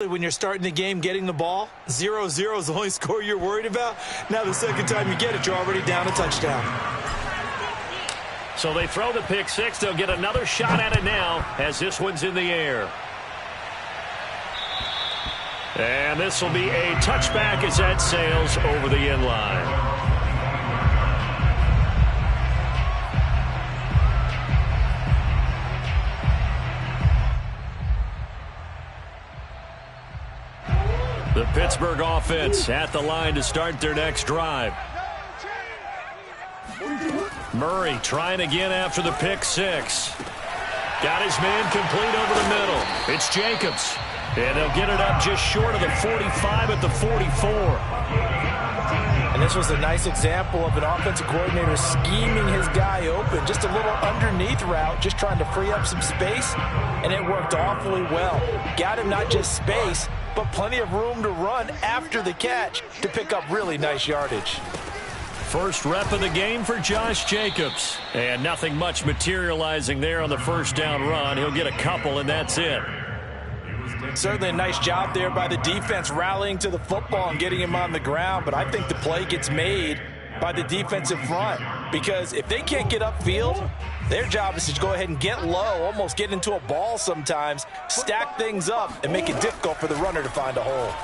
When you're starting the game, getting the ball, 0-0 is the only score you're worried about. Now the second time you get it, you're already down a touchdown. So they throw the pick six. They'll get another shot at it now as this one's in the air. And this will be a touchback as that sails over the end line. The Pittsburgh offense at the line to start their next drive. Murray trying again after the pick six. Got his man complete over the middle. It's Jacobs. And they'll get it up just short of the 45 at the 44. And this was a nice example of an offensive coordinator scheming his guy open. Just a little underneath route, just trying to free up some space. And it worked awfully well. Got him not just space, but plenty of room to run after the catch to pick up really nice yardage. First rep of the game for Josh Jacobs. And nothing much materializing there on the first down run. He'll get a couple, and that's it. Certainly a nice job there by the defense rallying to the football and getting him on the ground. But I think the play gets made by the defensive front. Because if they can't get upfield, their job is to go ahead and get low, almost get into a ball sometimes, stack things up, and make it difficult for the runner to find a hole.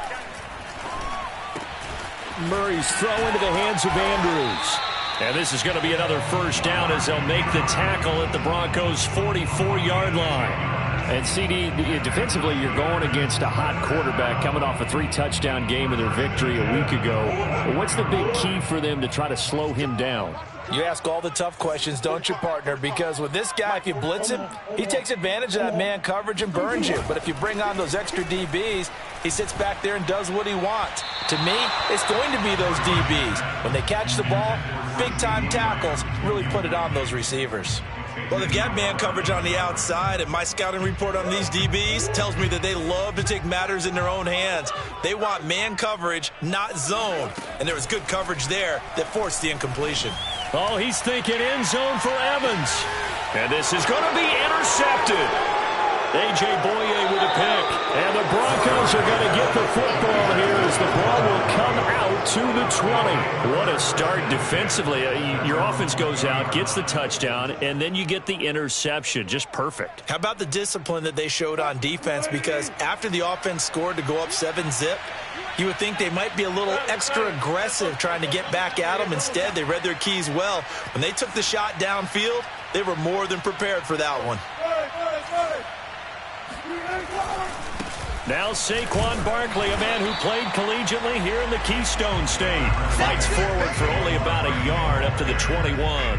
Murray's throw into the hands of Andrews. And this is going to be another first down as they'll make the tackle at the Broncos' 44-yard line. And, CD, defensively, you're going against a hot quarterback coming off a 3-touchdown game in their victory a week ago. What's the big key for them to try to slow him down? You ask all the tough questions, don't you, partner? Because with this guy, if you blitz him, he takes advantage of that man coverage and burns you. But if you bring on those extra DBs, he sits back there and does what he wants. To me, it's going to be those DBs. When they catch the ball, big-time tackles really put it on those receivers. Well, they've got man coverage on the outside, and my scouting report on these DBs tells me that they love to take matters in their own hands. They want man coverage, not zone. And there was good coverage there that forced the incompletion. Oh, he's thinking end zone for Evans. And this is going to be intercepted. A.J. Boye with a pick. And the Broncos are going to get the football here as the ball will come out to the 20. What a start defensively. Your offense goes out, gets the touchdown, and then you get the interception. Just perfect. How about the discipline that they showed on defense? Because after the offense scored to go up 7-zip, you would think they might be a little extra aggressive trying to get back at them. Instead, they read their keys well. When they took the shot downfield, they were more than prepared for that one. Now Saquon Barkley, a man who played collegiately here in the Keystone State, fights forward for only about a yard up to the 21.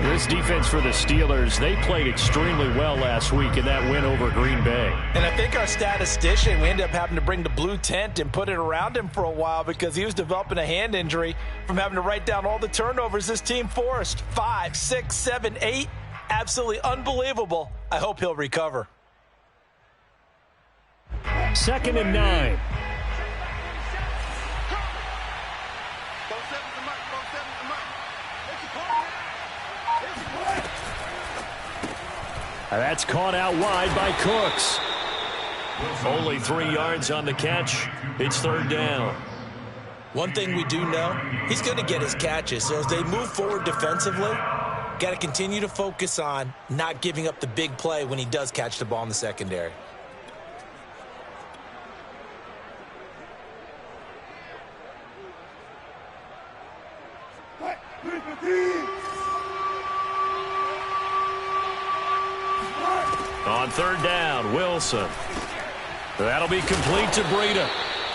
This defense for the Steelers, they played extremely well last week in that win over Green Bay. And I think our statistician, we ended up having to bring the blue tent and put it around him for a while because he was developing a hand injury from having to write down all the turnovers this team forced. 5, 6, 7, 8. Absolutely unbelievable. I hope he'll recover. 2nd and 9. That's caught out wide by Cooks. Only 3 yards on the catch. It's 3rd down. One thing we do know, he's going to get his catches. So as they move forward defensively, got to continue to focus on not giving up the big play when he does catch the ball in the secondary. On 3rd down, Wilson. That'll be complete to Breida.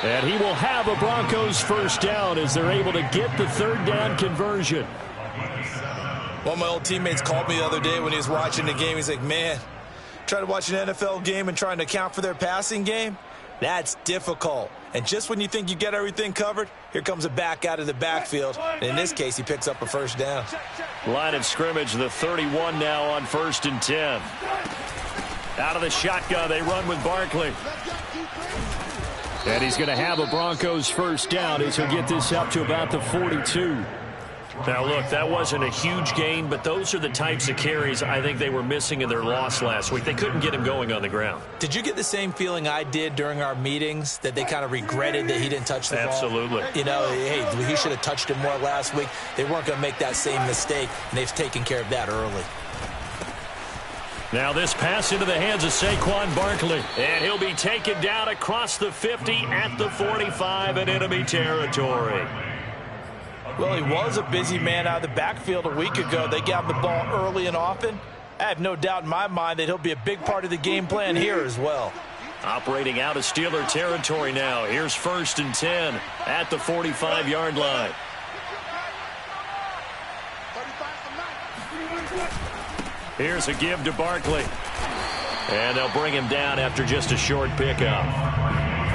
And he will have a Broncos first down as they're able to get the 3rd down conversion. One of my old teammates called me the other day when he was watching the game. He's like, man, trying to watch an NFL game and trying to account for their passing game, that's difficult. And just when you think you get everything covered, here comes a back out of the backfield. And in this case, he picks up a first down. Line of scrimmage, the 31 now on 1st and 10. Out of the shotgun, they run with Barkley. And he's going to have a Broncos first down as he'll get this up to about the 42. Now, look, that wasn't a huge gain, but those are the types of carries I think they were missing in their loss last week. They couldn't get him going on the ground. Did you get the same feeling I did during our meetings, that they kind of regretted that he didn't touch the ball? Absolutely. You know, hey, he should have touched it more last week. They weren't going to make that same mistake, and they've taken care of that early. Now this pass into the hands of Saquon Barkley. And he'll be taken down across the 50 at the 45 in enemy territory. Well, he was a busy man out of the backfield a week ago. They got him the ball early and often. I have no doubt in my mind that he'll be a big part of the game plan here as well. Operating out of Steeler territory now. Here's 1st and 10 at the 45-yard line. Here's a give to Barkley. And they'll bring him down after just a short pickup.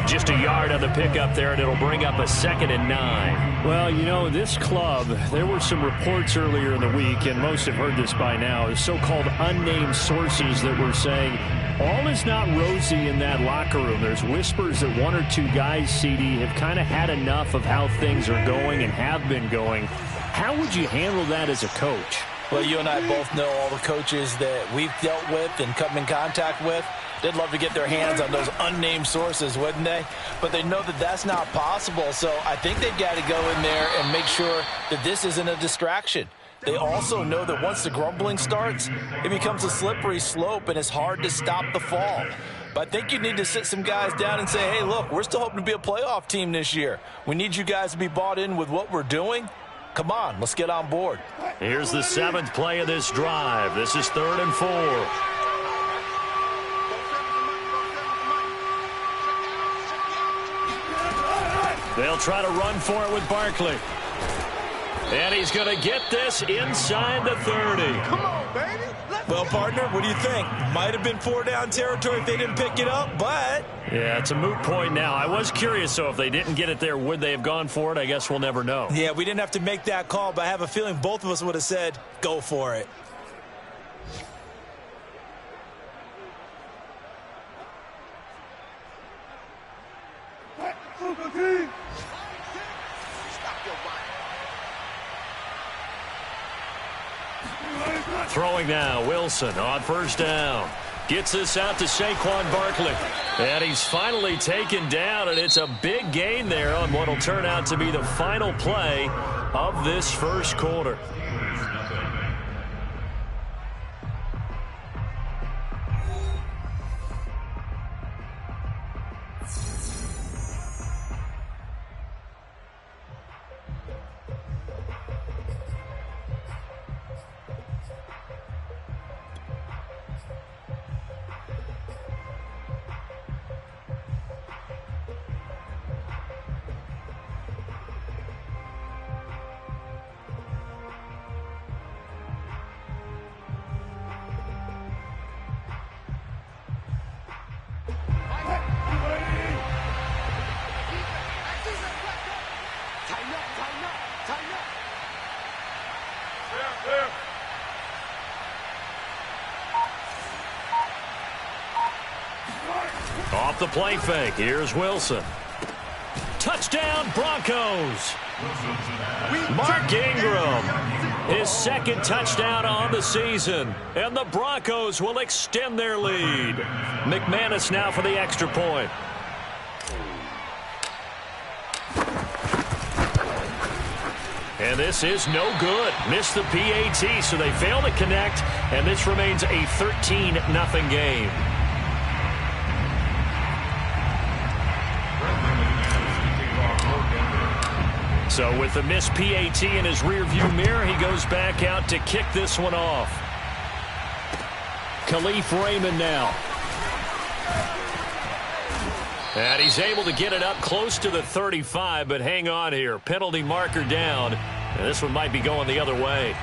Just a yard on the pickup there, and it'll bring up a 2nd and 9. Well, you know, this club, there were some reports earlier in the week, and most have heard this by now, the so-called unnamed sources that were saying all is not rosy in that locker room. There's whispers that 1 or 2 guys, CD, have kind of had enough of how things are going and have been going. How would you handle that as a coach? Well, you and I both know all the coaches that we've dealt with and come in contact with. They'd love to get their hands on those unnamed sources, wouldn't they? But they know that that's not possible, so I think they've got to go in there and make sure that this isn't a distraction. They also know that once the grumbling starts, it becomes a slippery slope, and it's hard to stop the fall. But I think you need to sit some guys down and say, hey, look, we're still hoping to be a playoff team this year. We need you guys to be bought in with what we're doing. Come on, let's get on board. Here's the 7th play of this drive. This is 3rd and 4. They'll try to run for it with Barkley. And he's going to get this inside the 30. Come on, baby. Well, partner, what do you think? Might have been 4-down territory if they didn't pick it up, but... Yeah, it's a moot point now. I was curious, so if they didn't get it there, would they have gone for it? I guess we'll never know. Yeah, we didn't have to make that call, but I have a feeling both of us would have said, go for it. Throwing now, Wilson on 1st down. Gets this out to Saquon Barkley. And he's finally taken down, and it's a big gain there on what will turn out to be the final play of this 1st quarter. Off the play fake, here's Wilson. Touchdown, Broncos! Mark Ingram, his 2nd touchdown on the season, and the Broncos will extend their lead. McManus now for the extra point. And this is no good. Missed the PAT, so they fail to connect, and this remains a 13-0 game. So with the missed PAT in his rearview mirror, he goes back out to kick this one off. Khalif Raymond now. And he's able to get it up close to the 35, but hang on here. Penalty marker down. And this one might be going the other way.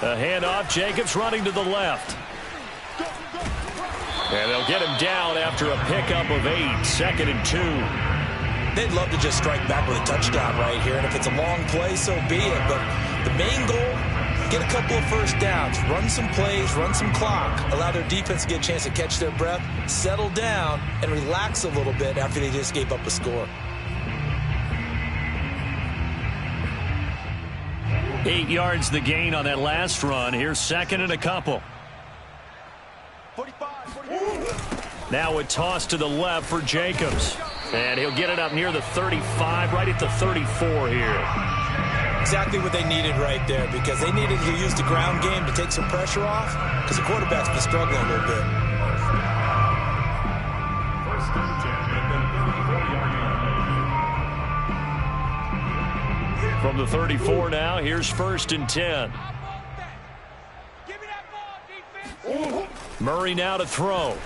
A handoff, Jacobs running to the left. And they'll get him down after a pickup of 8, 2nd and 2. they'd love to just strike back with a touchdown right here. And if it's a long play, so be it. But the main goal, get a couple of first downs, run some plays, run some clock, allow their defense to get a chance to catch their breath, settle down, and relax a little bit after they just gave up a score. 8 yards the gain on that last run. Here's second and a couple. 45. Now a toss to the left for Jacobs. And he'll get it up near the 35, right at the 34 here. Exactly what they needed right there, because they needed to use the ground game to take some pressure off, because the quarterback's been struggling a little bit. From the 34 now, here's 1st and 10. Murray now to throw.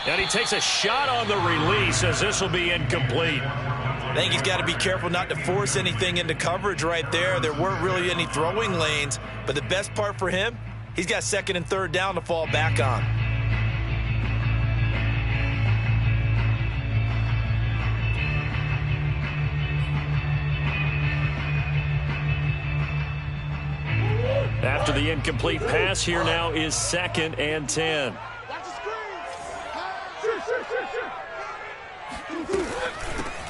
And he takes a shot on the release as this will be incomplete. I think he's got to be careful not to force anything into coverage right there. There weren't really any throwing lanes, but the best part for him, he's got 2nd and 3rd down to fall back on. After the incomplete pass, here now is 2nd and 10.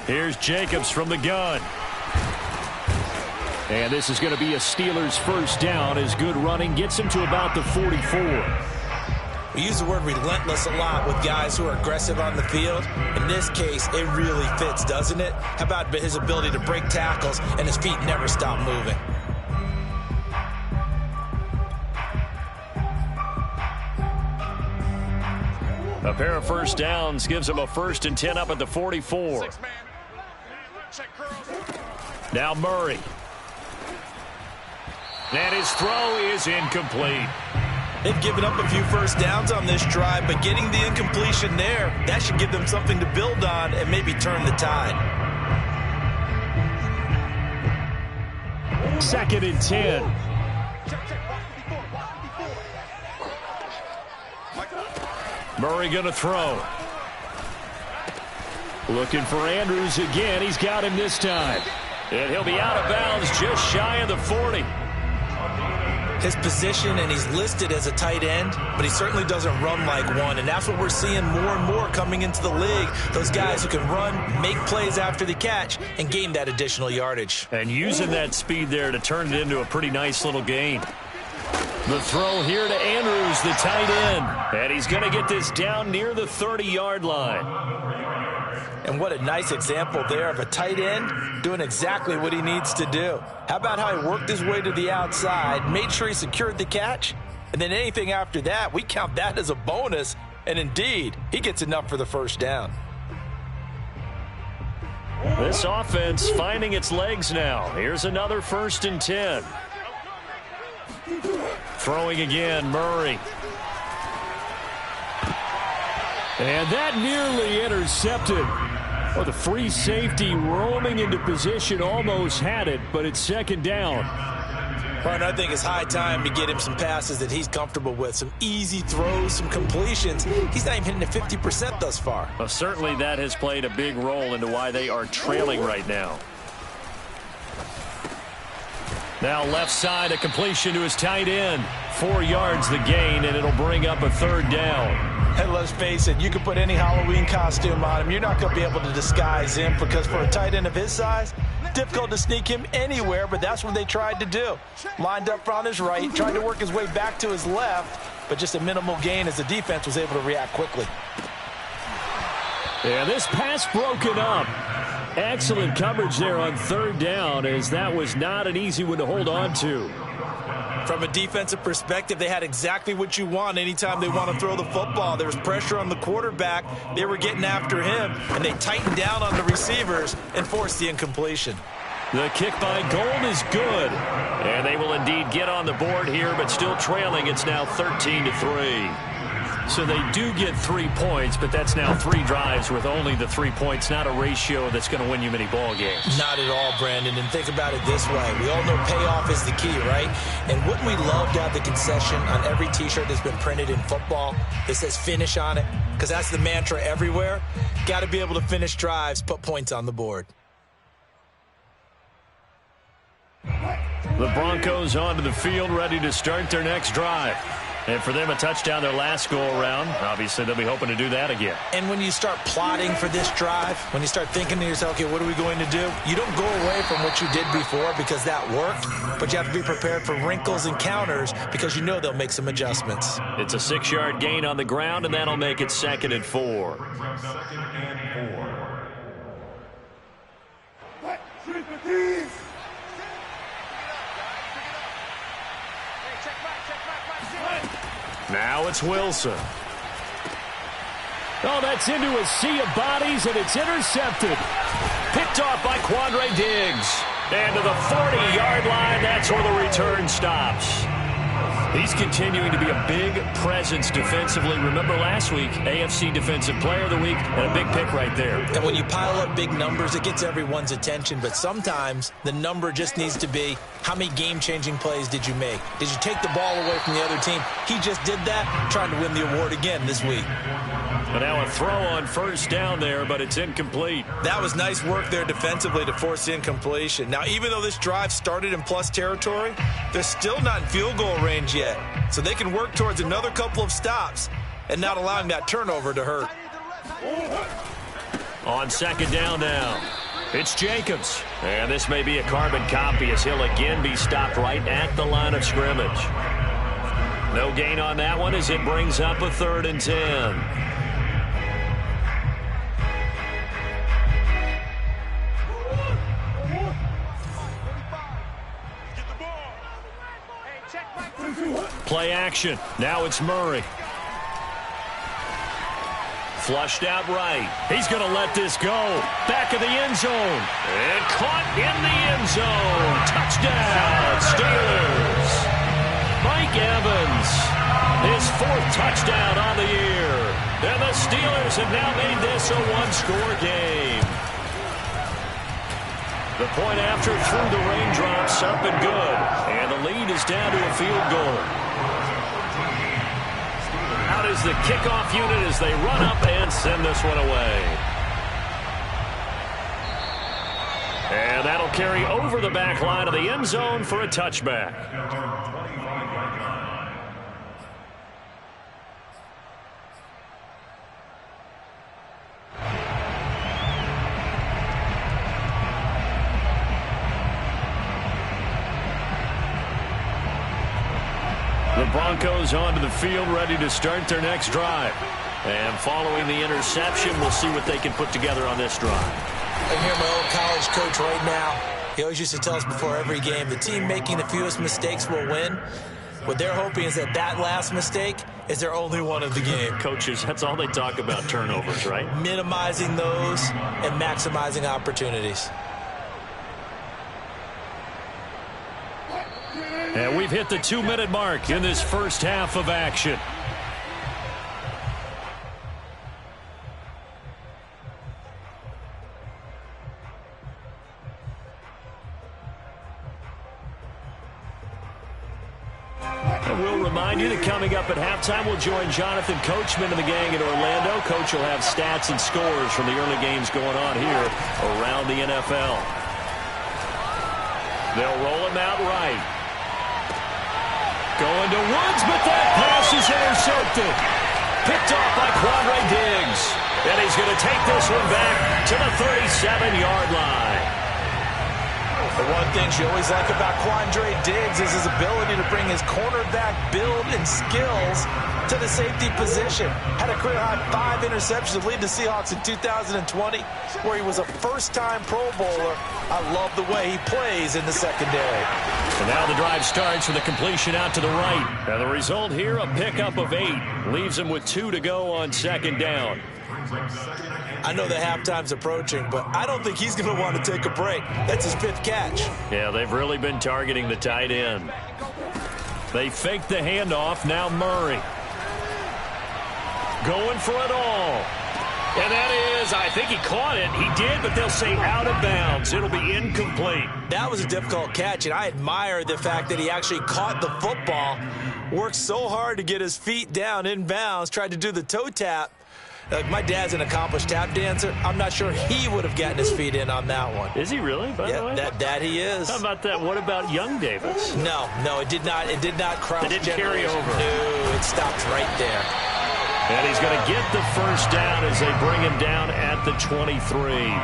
Here's Jacobs from the gun. And this is going to be a Steelers first down as good running gets him to about the 44. We use the word relentless a lot with guys who are aggressive on the field. In this case, it really fits, doesn't it? How about his ability to break tackles and his feet never stop moving? A pair of first downs gives him a 1st and 10 up at the 44. Now Murray. And his throw is incomplete. They've given up a few first downs on this drive, but getting the incompletion there, that should give them something to build on and maybe turn the tide. 2nd and 10. Murray going to throw. Looking for Andrews again. He's got him this time. And he'll be out of bounds just shy of the 40. His position, and he's listed as a tight end, but he certainly doesn't run like one, and that's what we're seeing more and more coming into the league. Those guys who can run, make plays after the catch, and gain that additional yardage. And using that speed there to turn it into a pretty nice little gain. The throw here to Andrews, the tight end. And he's going to get this down near the 30-yard line. And what a nice example there of a tight end doing exactly what he needs to do. How about how he worked his way to the outside, made sure he secured the catch, and then anything after that, we count that as a bonus. And indeed, he gets enough for the first down. This offense finding its legs now. Here's another 1st and 10. Throwing again, Murray. And that nearly intercepted. Well, the free safety roaming into position almost had it, but it's 2nd down. Partner, I think it's high time to get him some passes that he's comfortable with. Some easy throws, some completions. He's not even hitting the 50% thus far. Well, certainly that has played a big role into why they are trailing right now. Now left side, a completion to his tight end. 4 yards the gain, and it'll bring up a 3rd down. And let's face it, you can put any Halloween costume on him. You're not going to be able to disguise him, because for a tight end of his size, difficult to sneak him anywhere, but that's what they tried to do. Lined up on his right, tried to work his way back to his left, but just a minimal gain as the defense was able to react quickly. Yeah, this pass broken up. Excellent coverage there on 3rd down, as that was not an easy one to hold on to. From a defensive perspective, they had exactly what you want anytime they want to throw the football. There was pressure on the quarterback. They were getting after him, and they tightened down on the receivers and forced the incompletion. The kick by Gold is good. And they will indeed get on the board here, but still trailing. It's now 13-3. So they do get 3 points, but that's now 3 drives with only the 3 points, not a ratio that's going to win you many ball games. Not at all, Brandon, and think about it this way. We all know payoff is the key, right? And wouldn't we love to have the concession on every T-shirt that's been printed in football that says finish on it? because that's the mantra everywhere. Got to be able to finish drives, put points on the board. The Broncos onto the field, ready to start their next drive. And for them, a touchdown their last go-around. Obviously, they'll be hoping to do that again. And when you start plotting for this drive, when you start thinking to yourself, okay, what are we going to do? You don't go away from what you did before because that worked, but you have to be prepared for wrinkles and counters because you know they'll make some adjustments. It's a 6-yard gain on the ground, and that'll make it 2nd and 4. Now it's Wilson. Oh, that's into a sea of bodies, and it's intercepted. Picked off by Quandre Diggs. And to the 40-yard line, that's where the return stops. He's continuing to be a big presence defensively. Remember last week, AFC Defensive Player of the Week, and a big pick right there. And when you pile up big numbers, it gets everyone's attention. But sometimes the number just needs to be, how many game-changing plays did you make? Did you take the ball away from the other team? He just did that, trying to win the award again this week. But now a throw on first down there, but it's incomplete. That was nice work there defensively to force the incompletion. Now, even though this drive started in plus territory, they're still not in field goal range yet. So they can work towards another couple of stops and not allowing that turnover to hurt. On 2nd down now, it's Jacobs. And this may be a carbon copy as he'll again be stopped right at the line of scrimmage. No gain on that one as it brings up a 3rd and 10. Play action. Now it's Murray. Flushed out right. He's going to let this go. Back of the end zone. And caught in the end zone. Touchdown, Steelers. Mike Evans. His 4th touchdown on the year. And the Steelers have now made this a 1-score game. The point after through the raindrops up and good. And the lead is down to a field goal. Out is the kickoff unit as they run up and send this one away. And that'll carry over the back line of the end zone for a touchback. The Broncos onto the field, ready to start their next drive. And following the interception, we'll see what they can put together on this drive. I hear my old college coach right now. He always used to tell us before every game, the team making the fewest mistakes will win. What they're hoping is that that last mistake is their only one of the game. Coaches, that's all they talk about, turnovers, right? Minimizing those and maximizing opportunities. And we've hit the 2-minute mark in this first half of action. And we'll remind you that coming up at halftime, we'll join Jonathan Coachman and the gang in Orlando. Coach will have stats and scores from the early games going on here around the NFL. They'll roll him out right. Going to Woods, but that pass is intercepted. Picked off by Quandre Diggs. And he's going to take this one back to the 37-yard line. The one thing you always like about Quandre Diggs is his ability to bring his cornerback build and skills to the safety position. Had a career-high 5 interceptions to lead the Seahawks in 2020, where he was a first-time Pro Bowler. I love the way he plays in the secondary. And now the drive starts with a completion out to the right. And the result here, a pickup of 8. Leaves him with 2 to go on 2nd down. I know the halftime's approaching, but I don't think he's going to want to take a break. That's his 5th catch. Yeah, they've really been targeting the tight end. They fake the handoff. Now Murray. Going for it all. And that is, I think he caught it. He did, but they'll say out of bounds. It'll be incomplete. That was a difficult catch, and I admire the fact that he actually caught the football, worked so hard to get his feet down in bounds, tried to do the toe tap, My dad's an accomplished tap dancer. I'm not sure he would have gotten his feet in on that one. Is he really, by the way? That he is. How about that? What about young Davis? No, it did not. It did not cross. It didn't carry over. No, it stopped right there. And he's going to get the first down as they bring him down at the 23.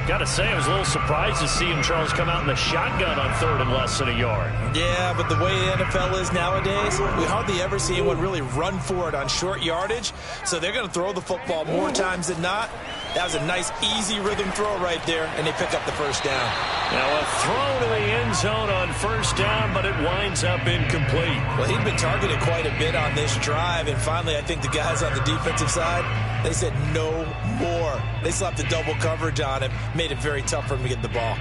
Got to say, I was a little surprised to see him, Charles, come out in the shotgun on 3rd and less than a yard. Yeah, but the way the NFL is nowadays, we hardly ever see anyone really run for it on short yardage. So they're going to throw the football more times than not. That was a nice, easy rhythm throw right there, and they pick up the first down. Now a throw to the end zone on first down, but it winds up incomplete. Well, he'd been targeted quite a bit on this drive, and finally I think the guys on the defensive side, they said no more. They slapped the double coverage on him, made it very tough for him to get the ball.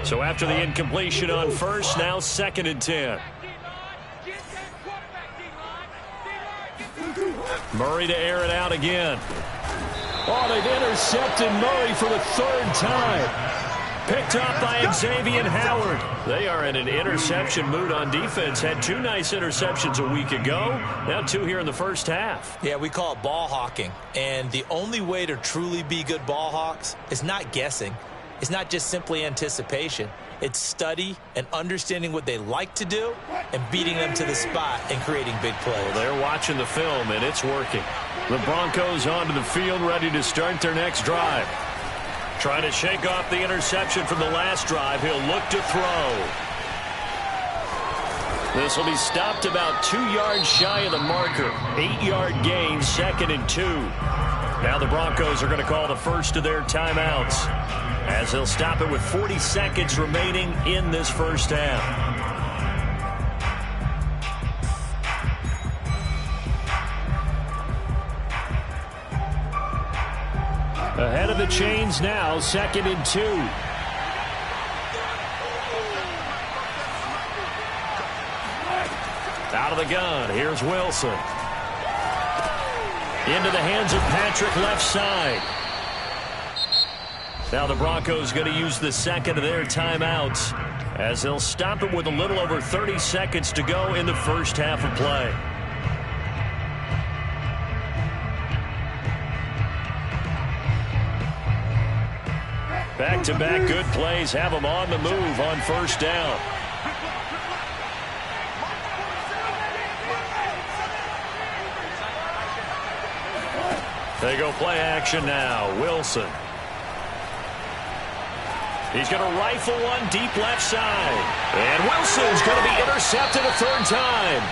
So after the incompletion on first, now 2nd and 10. Murray to air it out again. Oh, they've intercepted Murray for the 3rd time. Picked up by Xavier Howard. They are in an interception mood on defense. Had 2 nice interceptions a week ago. Now 2 here in the first half. Yeah, we call it ball hawking. And the only way to truly be good ball hawks is not guessing. It's not just simply anticipation. It's study and understanding what they like to do and beating them to the spot and creating big plays. Well, they're watching the film, and it's working. The Broncos onto the field, ready to start their next drive. Trying to shake off the interception from the last drive. He'll look to throw. This will be stopped about 2 yards shy of the marker. 8-yard gain, 2nd and 2. Now the Broncos are going to call the first of their timeouts, as they'll stop it with 40 seconds remaining in this first half. Ahead of the chains now, 2nd and 2. Out of the gun, here's Wilson. Into the hands of Patrick, left side. Now the Broncos going to use the 2nd of their timeouts, as they'll stop it with a little over 30 seconds to go in the first half of play. Back-to-back good plays have them on the move on first down. They go play action now. Wilson. He's going to rifle one deep left side. And Wilson's going to be intercepted a 3rd time.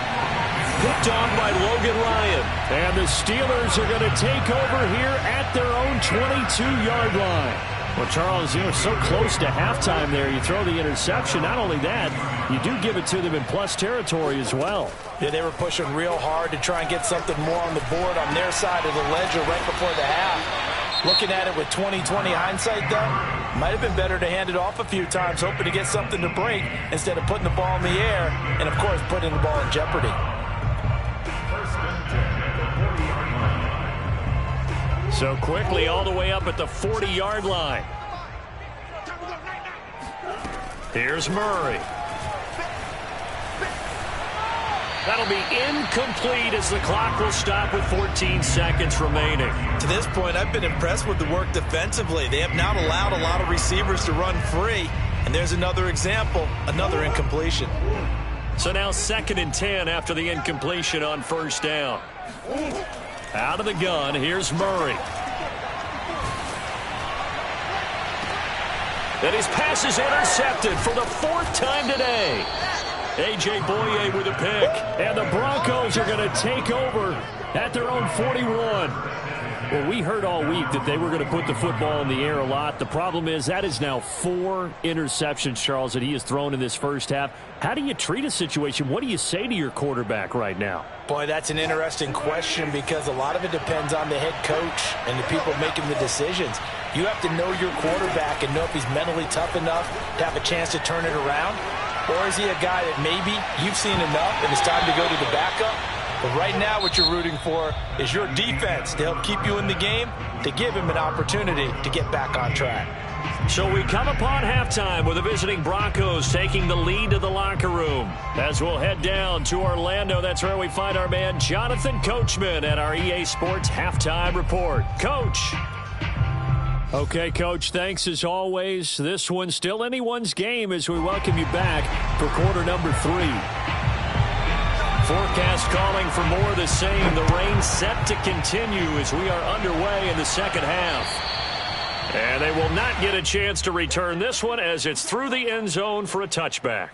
Picked off by Logan Ryan. And the Steelers are going to take over here at their own 22-yard line. Well, Charles, so close to halftime there. You throw the interception. Not only that, you do give it to them in plus territory as well. Yeah, they were pushing real hard to try and get something more on the board on their side of the ledger right before the half. Looking at it with 20/20 hindsight, though, might have been better to hand it off a few times, hoping to get something to break instead of putting the ball in the air and, of course, putting the ball in jeopardy. So quickly all the way up at the 40-yard line. Here's Murray. That'll be incomplete as the clock will stop with 14 seconds remaining. To this point, I've been impressed with the work defensively. They have not allowed a lot of receivers to run free. And there's another example, another incompletion. So now 2nd and 10 after the incompletion on first down. Out of the gun, here's Murray. And his pass is intercepted for the 4th time today. A.J. Boye with a pick. And the Broncos are going to take over at their own 41. Well, we heard all week that they were going to put the football in the air a lot. The problem is that is now 4 interceptions, Charles, that he has thrown in this first half. How do you treat a situation? What do you say to your quarterback right now? Boy, that's an interesting question because a lot of it depends on the head coach and the people making the decisions. You have to know your quarterback and know if he's mentally tough enough to have a chance to turn it around. Or is he a guy that maybe you've seen enough and it's time to go to the backup? But right now what you're rooting for is your defense to help keep you in the game, to give him an opportunity to get back on track. So we come upon halftime with the visiting Broncos taking the lead to the locker room. As we'll head down to Orlando, that's where we find our man Jonathan Coachman at our EA Sports Halftime Report. Coach. Okay, Coach, thanks as always. This one's still anyone's game as we welcome you back for quarter number 3. Forecast calling for more of the same. The rain set to continue as we are underway in the second half. And they will not get a chance to return this one as it's through the end zone for a touchback.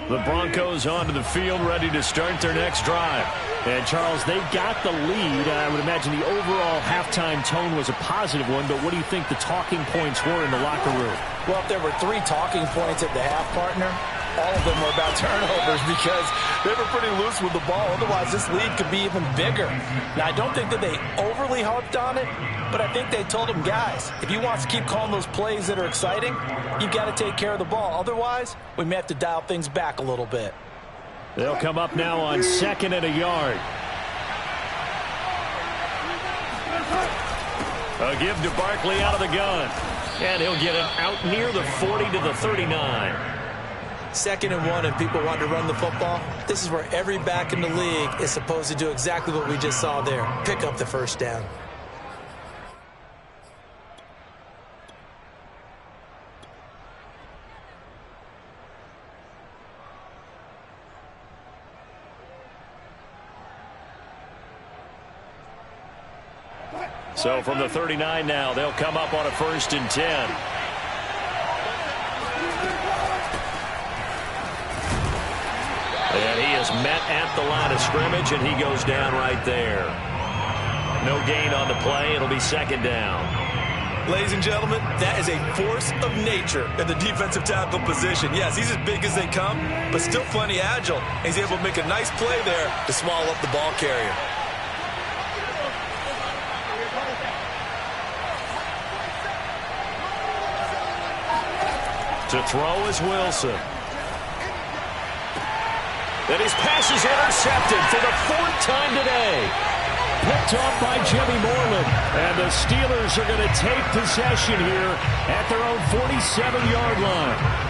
The Broncos onto the field, ready to start their next drive. And, Charles, they got the lead. I would imagine the overall halftime tone was a positive one, but what do you think the talking points were in the locker room? Well, if there were 3 talking points at the half, partner, all of them were about turnovers because they were pretty loose with the ball. Otherwise, this lead could be even bigger. Now, I don't think that they overly harped on it, but I think they told them, guys, if you want to keep calling those plays that are exciting, you've got to take care of the ball. Otherwise, we may have to dial things back a little bit. They'll come up now on 2nd and a yard. A give to Barkley out of the gun. And he'll get it out near the 40 to the 39. 2nd and 1 and people want to run the football. This is where every back in the league is supposed to do exactly what we just saw there. Pick up the first down. So from the 39 now, they'll come up on a 1st and 10. And he is met at the line of scrimmage, and he goes down right there. No gain on the play. It'll be 2nd down. Ladies and gentlemen, that is a force of nature in the defensive tackle position. Yes, he's as big as they come, but still plenty agile. He's able to make a nice play there to swallow up the ball carrier. To throw is Wilson. And his pass is intercepted for the 4th time today. Picked off by Jimmy Moreland. And the Steelers are going to take possession here at their own 47-yard line.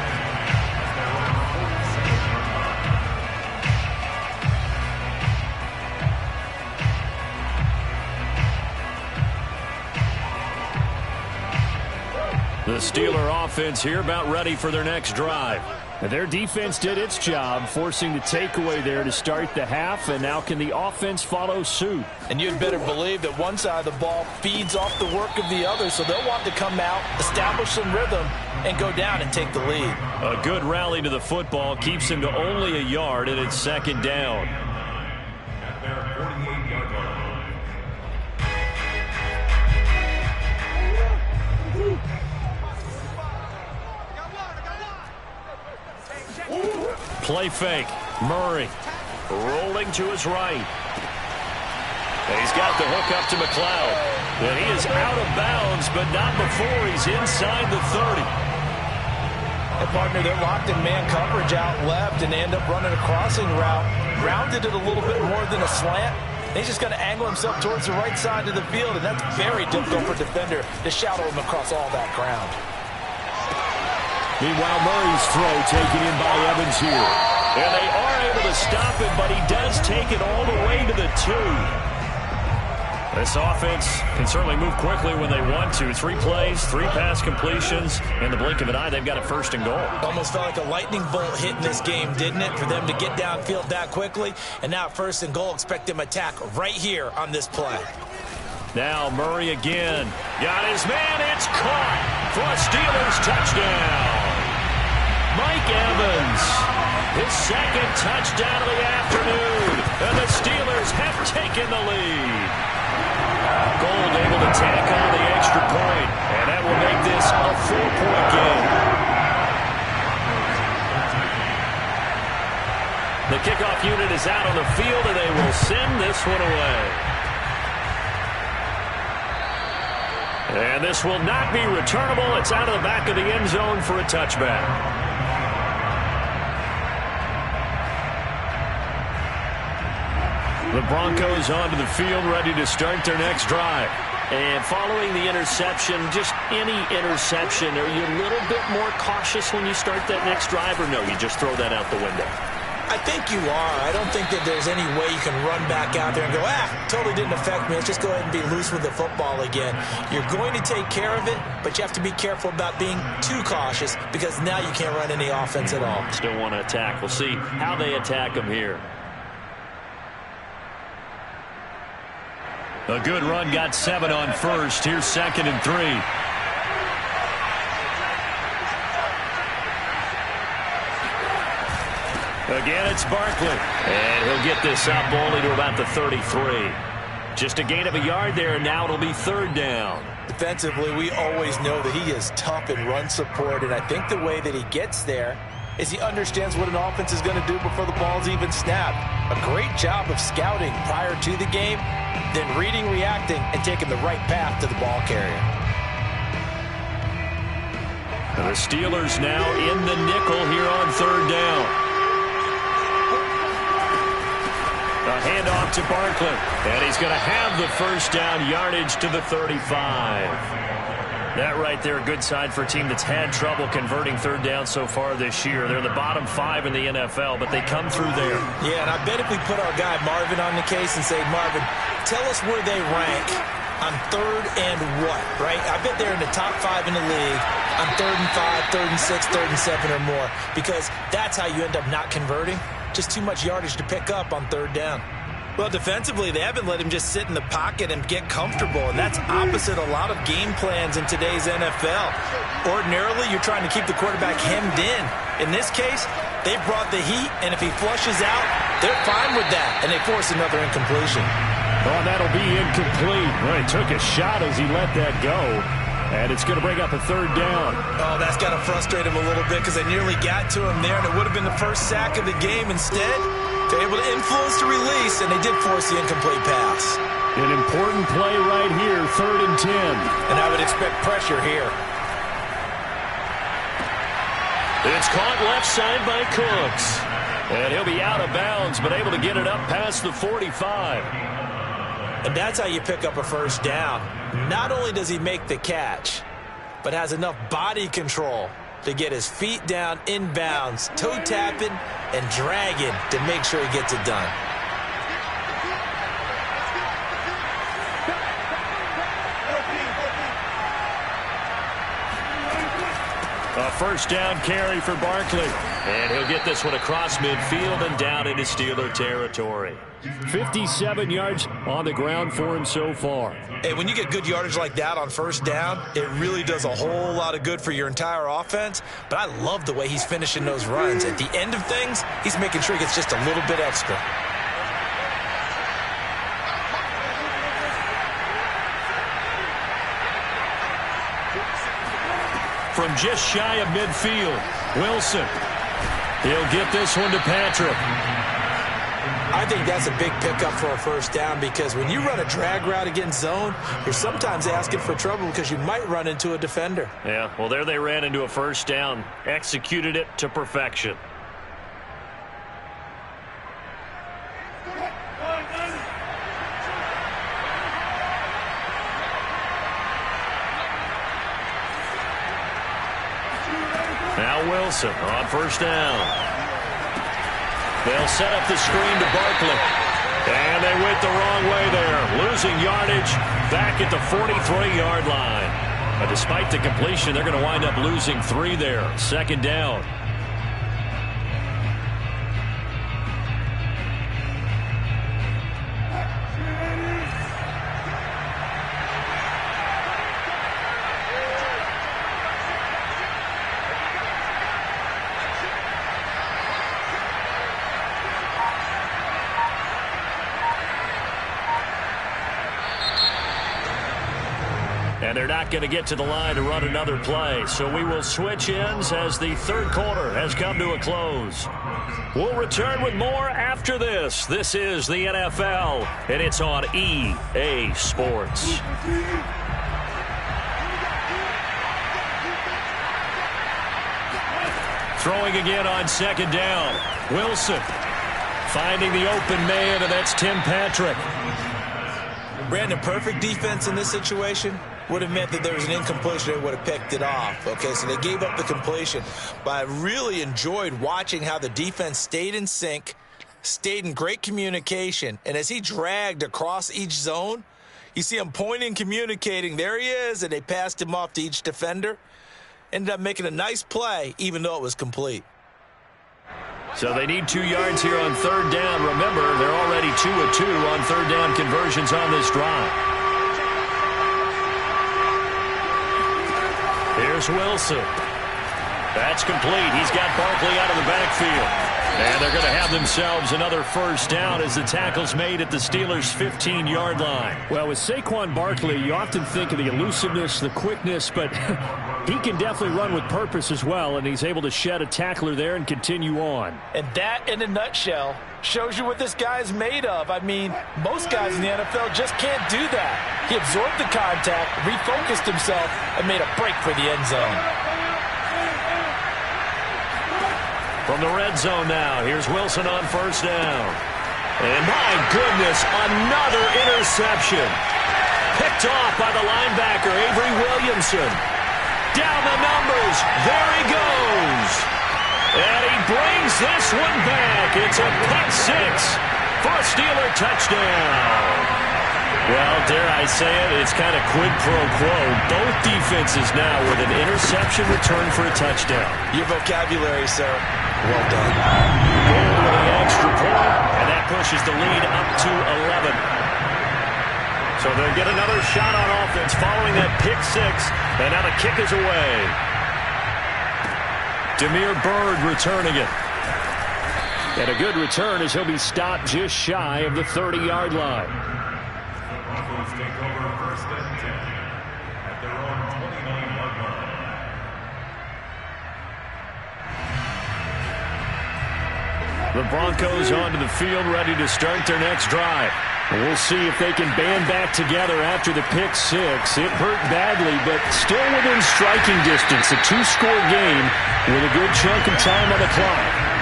The Steeler offense here about ready for their next drive. And their defense did its job, forcing the takeaway there to start the half, and now can the offense follow suit? And you'd better believe that one side of the ball feeds off the work of the other, so they'll want to come out, establish some rhythm, and go down and take the lead. A good rally to the football keeps him to only a yard, and it's 2nd down. Play fake. Murray rolling to his right. And he's got the hook up to McLeod. And he is out of bounds, but not before he's inside the 30. And partner, they're locked in man coverage out left, and they end up running a crossing route. Rounded it a little bit more than a slant. He's just going to angle himself towards the right side of the field, and that's very difficult for a defender to shadow him across all that ground. Meanwhile, Murray's throw taken in by Evans here. And they are able to stop him, but he does take it all the way to the 2. This offense can certainly move quickly when they want to. 3 plays, 3 pass completions. In the blink of an eye, they've got it 1st and goal. Almost felt like a lightning bolt hit in this game, didn't it? For them to get downfield that quickly. And now 1st and goal, expect them to attack right here on this play. Now Murray again. Got his man. It's caught for a Steelers touchdown. Mike Evans, his 2nd touchdown of the afternoon. And the Steelers have taken the lead. Gold able to tack on the extra point. And that will make this a 4-point game. The kickoff unit is out on the field, and they will send this one away. And this will not be returnable. It's out of the back of the end zone for a touchback. The Broncos onto the field, ready to start their next drive. And following the interception, just any interception, are you a little bit more cautious when you start that next drive, or no, you just throw that out the window? I think you are. I don't think that there's any way you can run back out there and go, totally didn't affect me. Let's just go ahead and be loose with the football again. You're going to take care of it, but you have to be careful about being too cautious because now you can't run any offense at all. Still want to attack. We'll see how they attack them here. A good run got 7 on first. Here's 2nd and 3. Again, it's Barkley. And he'll get this up only to about the 33. Just a gain of a yard there, and now it'll be 3rd down. Defensively, we always know that he is tough in run support, and I think the way that he gets there is he understands what an offense is going to do before the ball's even snapped. A great job of scouting prior to the game, then reading, reacting, and taking the right path to the ball carrier. The Steelers now in the nickel here on 3rd down. A handoff to Barkley, and he's going to have the 1st down, yardage to the 35. That right there, a good sign for a team that's had trouble converting 3rd down so far this year. They're in the bottom 5 in the NFL, but they come through there. Yeah, and I bet if we put our guy Marvin on the case and say, Marvin, tell us where they rank on 3rd and what, right? I bet they're in the top 5 in the league on 3rd and 5, 3rd and 6, 3rd and 7 or more, because that's how you end up not converting. Just too much yardage to pick up on 3rd down. Well, defensively, they haven't let him just sit in the pocket and get comfortable, and that's opposite a lot of game plans in today's NFL. Ordinarily, you're trying to keep the quarterback hemmed in. In this case, they brought the heat, and if he flushes out, they're fine with that, and they force another incompletion. Oh, that'll be incomplete. Well, he took a shot as he let that go. And it's going to bring up a 3rd down. Oh, that's got to frustrate him a little bit because they nearly got to him there, and it would have been the first sack of the game. Instead, they're able to influence the release, and they did force the incomplete pass. An important play right here, 3rd and 10. And I would expect pressure here. It's caught left side by Cooks. And he'll be out of bounds, but able to get it up past the 45. And that's how you pick up a 1st down. Not only does he make the catch, but has enough body control to get his feet down inbounds, toe tapping and dragging to make sure he gets it done. A 1st down carry for Barkley. And he'll get this one across midfield and down into Steeler territory. 57 yards on the ground for him so far. Hey, when you get good yardage like that on 1st down, it really does a whole lot of good for your entire offense. But I love the way he's finishing those runs. At the end of things, he's making sure he gets just a little bit extra. From just shy of midfield, Wilson. He'll get this one to Patrick. I think that's a big pickup for a 1st down because when you run a drag route against zone, you're sometimes asking for trouble because you might run into a defender. Yeah, well, there they ran into a 1st down, executed it to perfection. Now Wilson on 1st down. They'll set up the screen to Barkley. And they went the wrong way there. Losing yardage back at the 43-yard line. But despite the completion, they're going to wind up losing 3 there. 2nd down. And they're not going to get to the line to run another play. So we will switch ends as the 3rd quarter has come to a close. We'll return with more after this. This is the NFL, and it's on EA Sports. Throwing again on 2nd down. Wilson. finding the open man, and that's Tim Patrick. Brandon, perfect defense in this situation would have meant that there was an incompletion. They would have picked it off. Okay, so they gave up the completion. But I really enjoyed watching how the defense stayed in sync, stayed in great communication. And as he dragged across each zone, you see him pointing, communicating. There he is, and they passed him off to each defender. Ended up making a nice play, even though it was complete. So they need 2 yards here on third down. Remember, they're already 2 of 2 on third down conversions on this drive. Here's Wilson. That's complete. He's got Barkley out of the backfield. And they're going to have themselves another first down as the tackle's made at the Steelers' 15-yard line. Well, with Saquon Barkley, you often think of the elusiveness, the quickness, but he can definitely run with purpose as well, and he's able to shed a tackler there and continue on. And that, in a nutshell, shows you what this guy is made of. I mean, most guys in the NFL just can't do that. He absorbed the contact, refocused himself, and made a break for the end zone. From the red zone now, here's Wilson on first down. And my goodness, another interception. Picked off by the linebacker, Avery Williamson. Down the numbers, there he goes. And he brings this one back. It's a pick six for a Steeler touchdown. Well, dare I say it, it's kind of quid pro quo. Both defenses now with an interception return for a touchdown. Your vocabulary, sir. Well done. Goal with the extra point, and that pushes the lead up to 11. So they'll get another shot on offense following that pick six, and now the kick is away. Damiere Byrd returning it. And a good return as he'll be stopped just shy of the 30-yard line. Take over first and 10 at their own 29-yard line. The Broncos onto the field, ready to start their next drive. We'll see if they can band back together after the pick six. It hurt badly, but still within striking distance. A two-score game with a good chunk of time on the clock.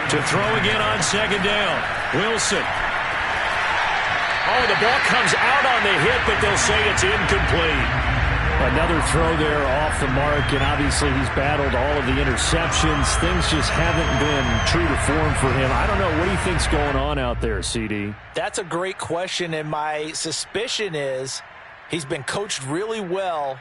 To throw again on second down. Wilson. Oh, the ball comes out on the hit, but they'll say it's incomplete. Another throw there off the mark, and obviously he's battled all of the interceptions. Things just haven't been true to form for him. I don't know. What do you think's going on out there, CD? That's a great question, and my suspicion is he's been coached really well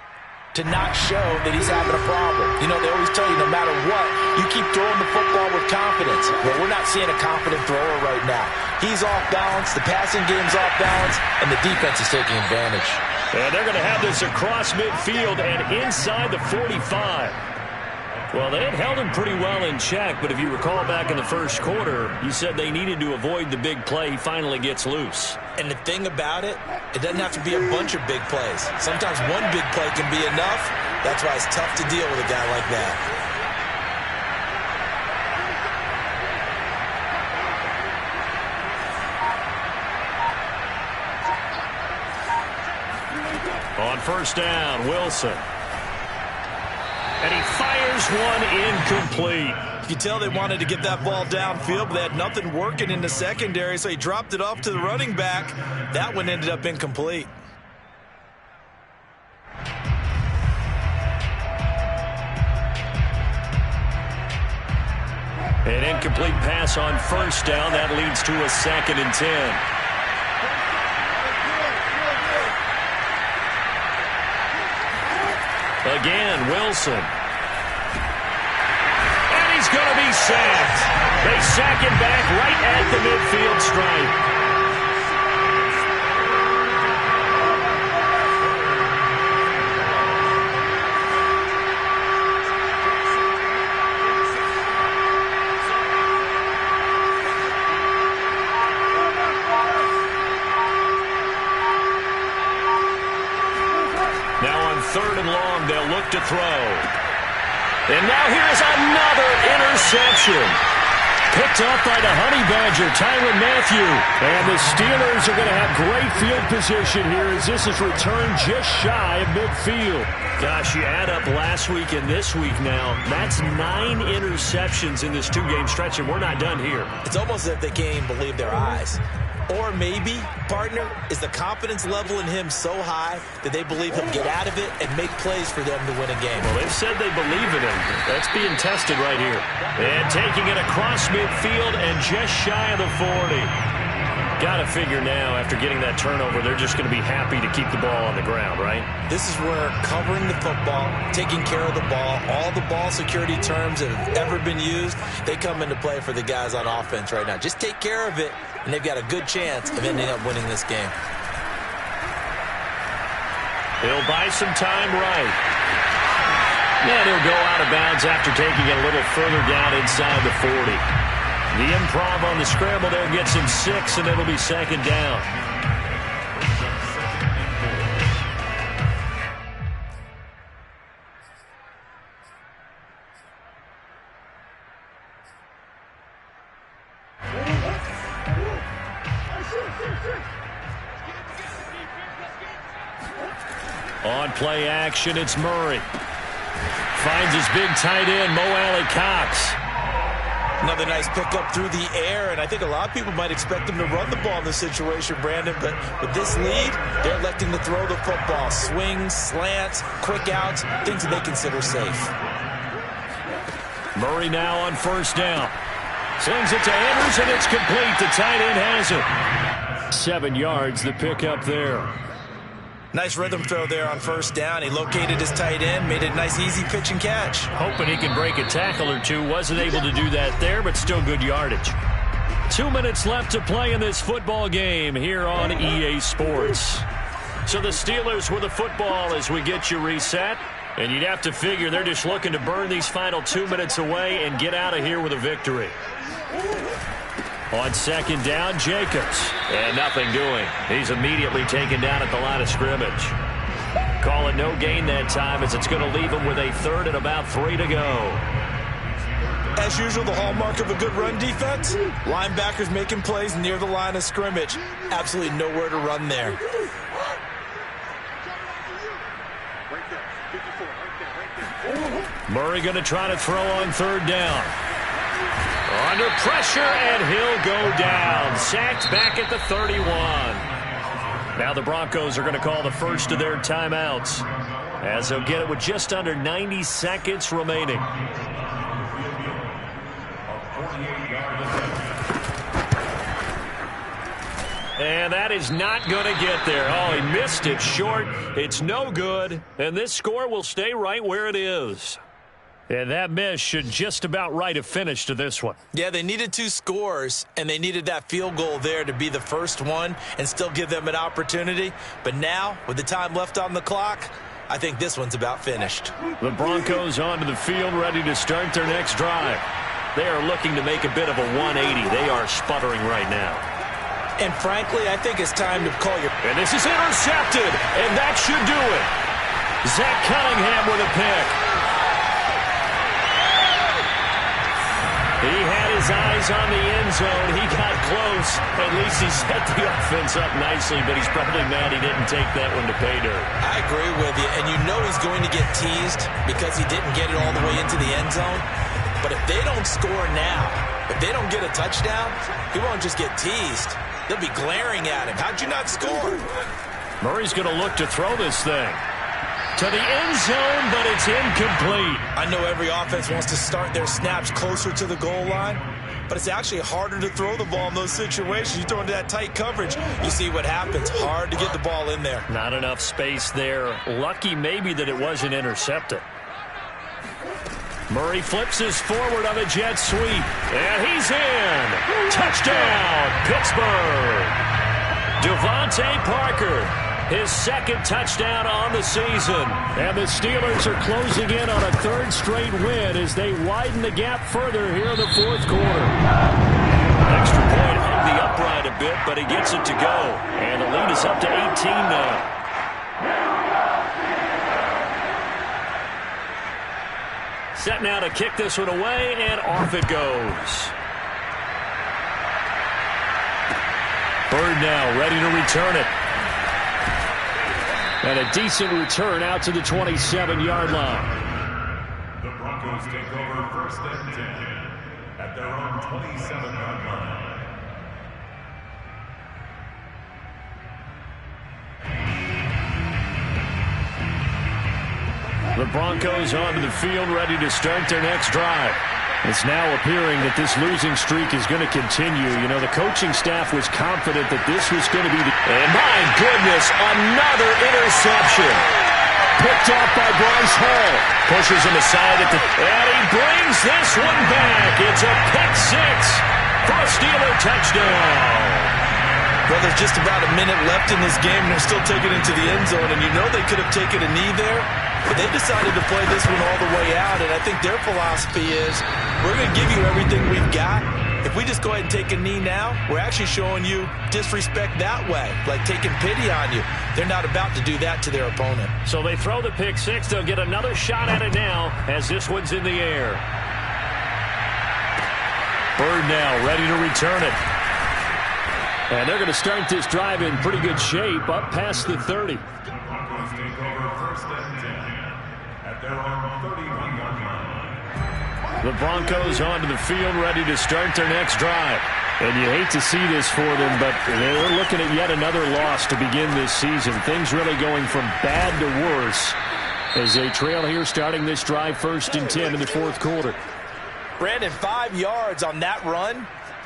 to not show that he's having a problem. You know, they always tell you no matter what, you keep throwing the football with confidence. Well, we're not seeing a confident thrower right now. He's off balance, the passing game's off balance, and the defense is taking advantage. And they're going to have this across midfield and inside the 45. Well, they had held him pretty well in check, but if you recall back in the first quarter, you said they needed to avoid the big play. He finally gets loose. And the thing about it, it doesn't have to be a bunch of big plays. Sometimes one big play can be enough. That's why it's tough to deal with a guy like that. On first down, Wilson. And he fires one incomplete. You can tell they wanted to get that ball downfield, but they had nothing working in the secondary, so he dropped it off to the running back. That one ended up incomplete. An incomplete pass on first down. That leads to a 2nd and 10. Again, Wilson. And he's going to be sacked. They sack him back right at the midfield stripe. Third and long, they'll look to throw. And now here's another interception. Picked off by the Honey Badger, Tyrann Mathieu. And the Steelers are going to have great field position here as this is returned just shy of midfield. Gosh, you add up last week and this week now, that's 9 interceptions in this 2-game stretch, and we're not done here. It's almost as if they can't even believe their eyes. Or maybe, partner, is the confidence level in him so high that they believe he'll get out of it and make plays for them to win a game. Well, they've said they believe in him. That's being tested right here. And taking it across midfield and just shy of the 40. Got to figure now, after getting that turnover, they're just going to be happy to keep the ball on the ground, right? This is where covering the football, taking care of the ball, all the ball security terms that have ever been used, they come into play for the guys on offense right now. Just take care of it, and they've got a good chance of ending up winning this game. He'll buy some time right. And he'll go out of bounds after taking it a little further down inside the 40. The improv on the scramble there gets him 6, and it'll be second down. On play action, it's Murray. Finds his big tight end, Mo Alley-Cox. Another nice pickup through the air, and I think a lot of people might expect him to run the ball in this situation, Brandon, but with this lead, they're electing to throw the football. Swings, slants, quick outs, things that they consider safe. Murray now on first down. Slings it to Andrews, and it's complete. The tight end has it. 7 yards, the pickup there. Nice rhythm throw there on first down. He located his tight end, made it a nice, easy pitch and catch. Hoping he can break a tackle or two. Wasn't able to do that there, but still good yardage. 2 minutes left to play in this football game here on EA Sports. So the Steelers with the football as we get you reset. And you'd have to figure they're just looking to burn these final 2 minutes away and get out of here with a victory. On second down, Jacobs. And nothing doing. He's immediately taken down at the line of scrimmage. Call it no gain that time as it's going to leave him with a third and about 3 to go. As usual, the hallmark of a good run defense, linebackers making plays near the line of scrimmage. Absolutely nowhere to run there. Murray going to try to throw on third down. Under pressure, and he'll go down. Sacked back at the 31. Now the Broncos are going to call the first of their timeouts, as they'll get it with just under 90 seconds remaining. And that is not going to get there. Oh, he missed it short. It's no good. And this score will stay right where it is. And that miss should just about write a finish to this one. Yeah, they needed 2 scores, and they needed that field goal there to be the first one and still give them an opportunity. But now, with the time left on the clock, I think this one's about finished. The Broncos onto the field, ready to start their next drive. They are looking to make a bit of a 180. They are sputtering right now. And frankly, I think it's time to call your... And this is intercepted, and that should do it. Zach Cunningham with a pick. He had his eyes on the end zone. He got close. At least he set the offense up nicely, but he's probably mad he didn't take that one to pay dirt. I agree with you, and you know he's going to get teased because he didn't get it all the way into the end zone. But if they don't score now, if they don't get a touchdown, he won't just get teased. They'll be glaring at him. How'd you not score? Murray's going to look to throw this thing to the end zone, but it's incomplete. I know every offense wants to start their snaps closer to the goal line, but it's actually harder to throw the ball in those situations. You throw into that tight coverage, you see what happens. Hard to get the ball in there. Not enough space there. Lucky maybe that it wasn't intercepted. Murray flips his forward on a jet sweep, and he's in. Touchdown, Pittsburgh. Devontae Parker, his second touchdown on the season. And the Steelers are closing in on a third straight win as they widen the gap further here in the fourth quarter. Extra point hung the upright a bit, but he gets it to go. And the lead is up to 18 now. Set now to kick this one away, and off it goes. Bird now ready to return it. And a decent return out to the 27-yard line. The Broncos take over first and 10 at their own 27-yard line. The Broncos onto the field, ready to start their next drive. It's now appearing that this losing streak is going to continue. You know, the coaching staff was confident that this was going to be the... And my goodness, another interception. Picked off by Bryce Hall. Pushes him aside at the... And he brings this one back. It's a pick six for a Steeler touchdown. Well, there's just about a minute left in this game, and they're still taking it to the end zone. And you know they could have taken a knee there, but they decided to play this one all the way out. And I think their philosophy is, we're going to give you everything we've got. If we just go ahead and take a knee now, we're actually showing you disrespect that way, like taking pity on you. They're not about to do that to their opponent. So they throw the pick six. They'll get another shot at it now as this one's in the air. Bird now ready to return it. And they're going to start this drive in pretty good shape, up past the 30. The Broncos take over first and 10 at their own 31-yard line. The Broncos onto the field, ready to start their next drive. And you hate to see this for them, but they're looking at yet another loss to begin this season. Things really going from bad to worse as they trail here starting this drive first and 10 in the fourth quarter. Brandon, 5 yards on that run.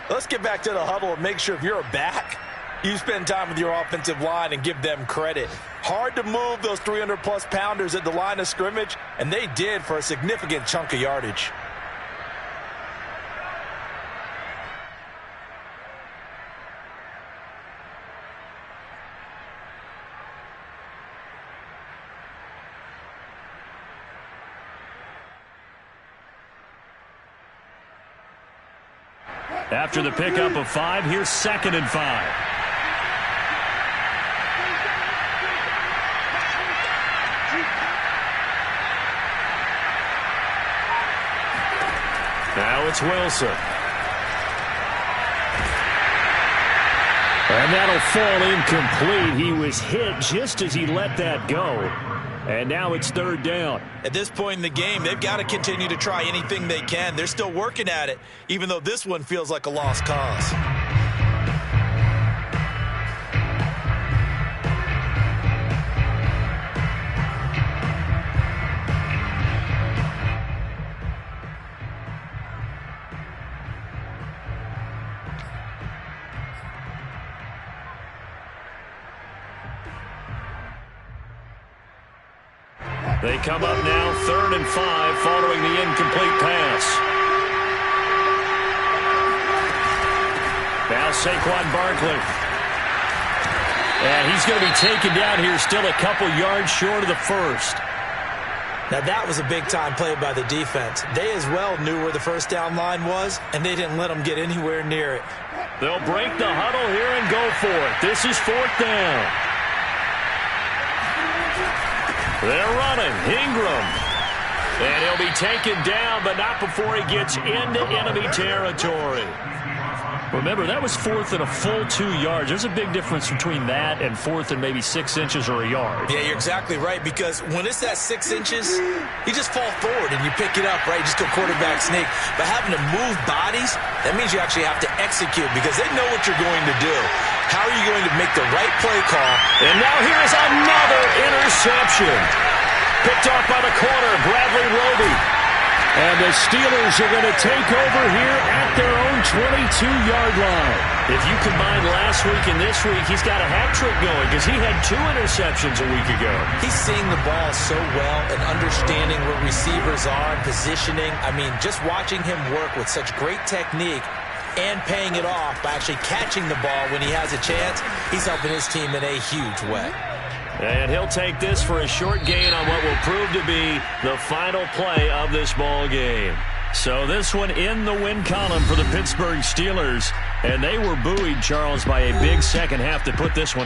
Let's get back to the huddle and make sure if you're a back, you spend time with your offensive line and give them credit. Hard to move those 300-plus pounders at the line of scrimmage, and they did for a significant chunk of yardage. After the pickup of 5, here's 2nd and 5. Now it's Wilson. And that'll fall incomplete. He was hit just as he let that go. And now it's 3rd down. At this point in the game, they've got to continue to try anything they can. They're still working at it, even though this one feels like a lost cause. They come up now, 3rd and 5, following the incomplete pass. Now Saquon Barkley. And he's going to be taken down here, still a couple yards short of the first. Now that was a big-time play by the defense. They as well knew where the first down line was, and they didn't let them get anywhere near it. They'll break the huddle here and go for it. This is 4th down. They're running. Ingram. And he'll be taken down, but not before he gets into enemy territory. Remember, that was 4th and a full 2 yards. There's a big difference between that and 4th and maybe 6 inches or a yard. Yeah, you're exactly right, because when it's at 6 inches, you just fall forward and you pick it up, right? You just go quarterback sneak. But having to move bodies, that means you actually have to execute because they know what you're going to do. How are you going to make the right play call? And now here's another interception. Picked off by the corner, Bradley Roby. And the Steelers are going to take over here at their own 22-yard line. If you combine last week and this week, he's got a hat trick going because he had 2 interceptions a week ago. He's seeing the ball so well and understanding where receivers are and positioning. I mean, just watching him work with such great technique and paying it off by actually catching the ball when he has a chance, he's helping his team in a huge way. And he'll take this for a short gain on what will prove to be the final play of this ball game. So this one in the win column for the Pittsburgh Steelers. And they were buoyed, Charles, by a big second half to put this one